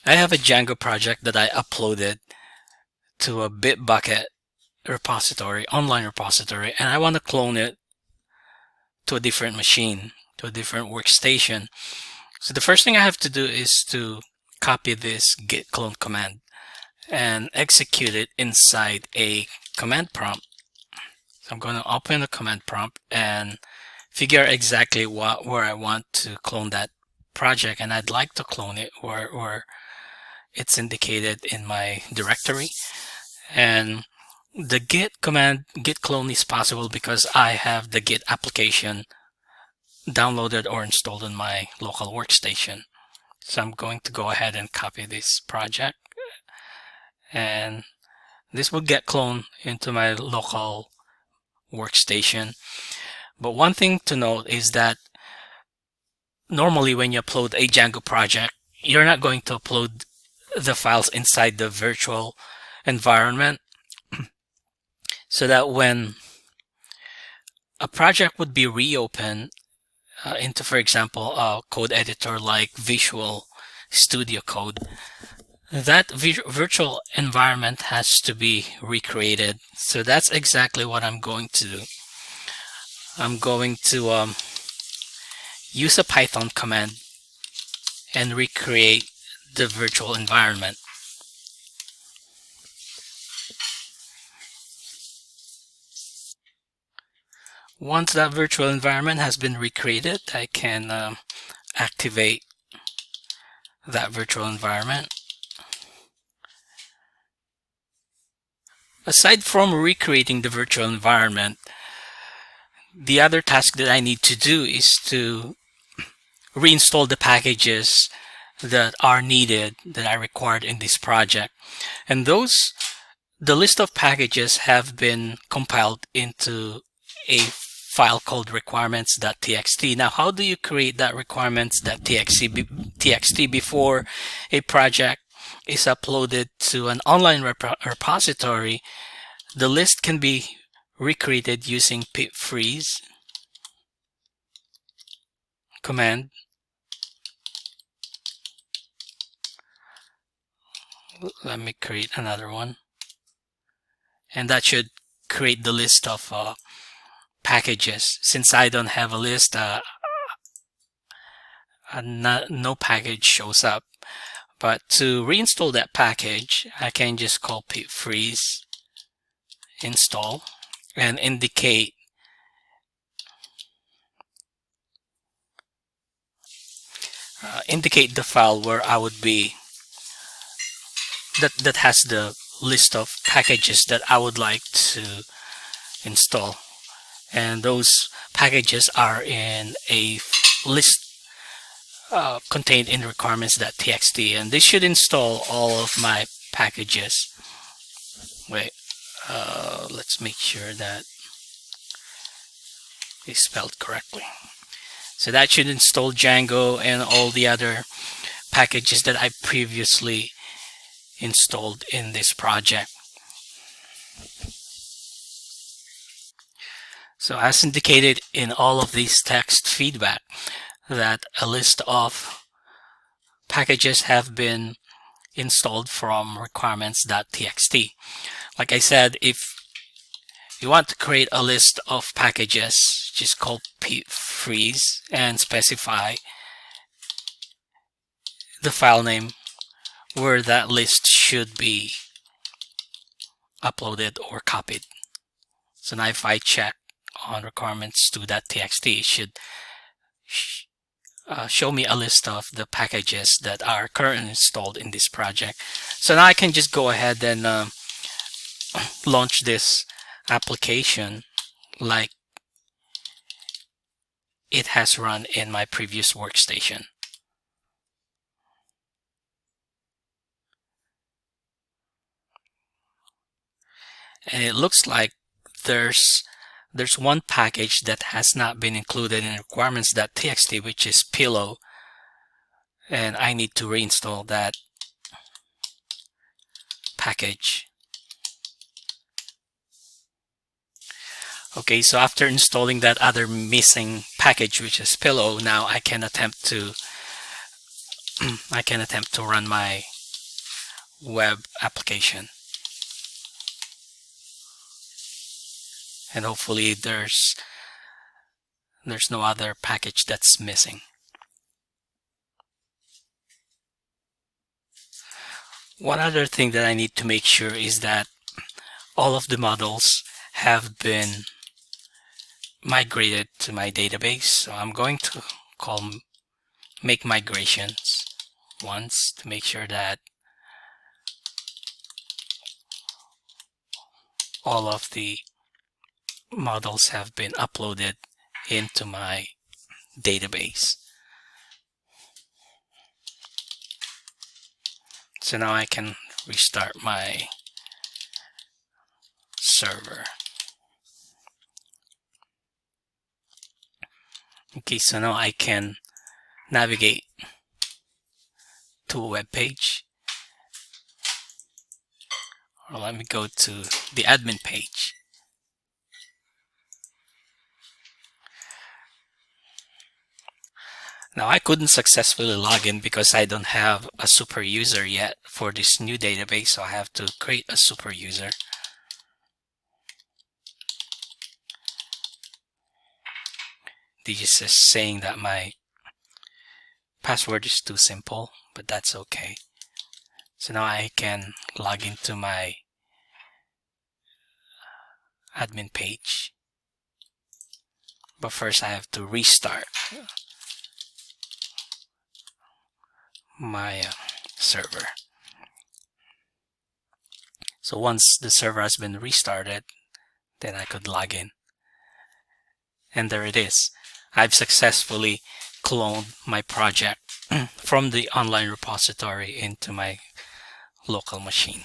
I have a Django project that I uploaded to a Bitbucket repository, online repository, and I want to clone it to a different machine, to a different workstation. So the first thing I have to do is to copy this git clone command and execute it inside a command prompt. So I'm going to open the command prompt and figure exactly where I want to clone that project, and I'd like to clone it where it's indicated in my directory. And the git command, git clone, is possible because I have the git application downloaded or installed in my local workstation. So I'm going to go ahead and copy this project, and this will get cloned into my local workstation. But one thing to note is that normally when you upload a Django project, you're not going to upload the files inside the virtual environment, so that when a project would be reopened into, for example, a code editor like Visual Studio Code, that virtual environment has to be recreated. So that's exactly what I'm going to do. I'm going to use a Python command and recreate the virtual environment. Once that virtual environment has been recreated, I can activate that virtual environment. Aside from recreating the virtual environment, the other task that I need to do is to reinstall the packages that are needed, that are required in this project. And the list of packages have been compiled into a file called requirements.txt. Now, how do you create that requirements.txt before a project is uploaded to an online repository? The list can be recreated using pip freeze command. Let me create another one, and that should create the list of packages. Since I don't have a list, no package shows up. But to reinstall that package, I can just call pip freeze install and indicate the file where I would be, that has the list of packages that I would like to install. And those packages are in a list contained in requirements.txt, and this should install all of my packages. Wait, let's make sure that it's spelled correctly. So that should install Django and all the other packages that I previously installed in this project. So as indicated in all of these text feedback, that a list of packages have been installed from requirements.txt. Like I said, if you want to create a list of packages, just call pip freeze and specify the file name where that list should be uploaded or copied. So now if I check on requirements.txt, it should show me a list of the packages that are currently installed in this project. So now I can just go ahead and launch this application like it has run in my previous workstation. And it looks like there's one package that has not been included in requirements.txt, which is pillow, and I need to reinstall that package. Okay, so after installing that other missing package, which is pillow, now I can attempt to run my web application. And hopefully there's no other package that's missing. One other thing that I need to make sure is that all of the models have been migrated to my database. So I'm going to make migrations once to make sure that all of the models have been uploaded into my database. So now I can restart my server. Okay, so now I can navigate to a web page. Or let me go to the admin page. Now I couldn't successfully log in because I don't have a super user yet for this new database, so I have to create a super user. This is saying that my password is too simple, but that's okay. So now I can log into my admin page. But first I have to restart my server. So once the server has been restarted, then I could log in. And there it is. I've successfully cloned my project from the online repository into my local machine.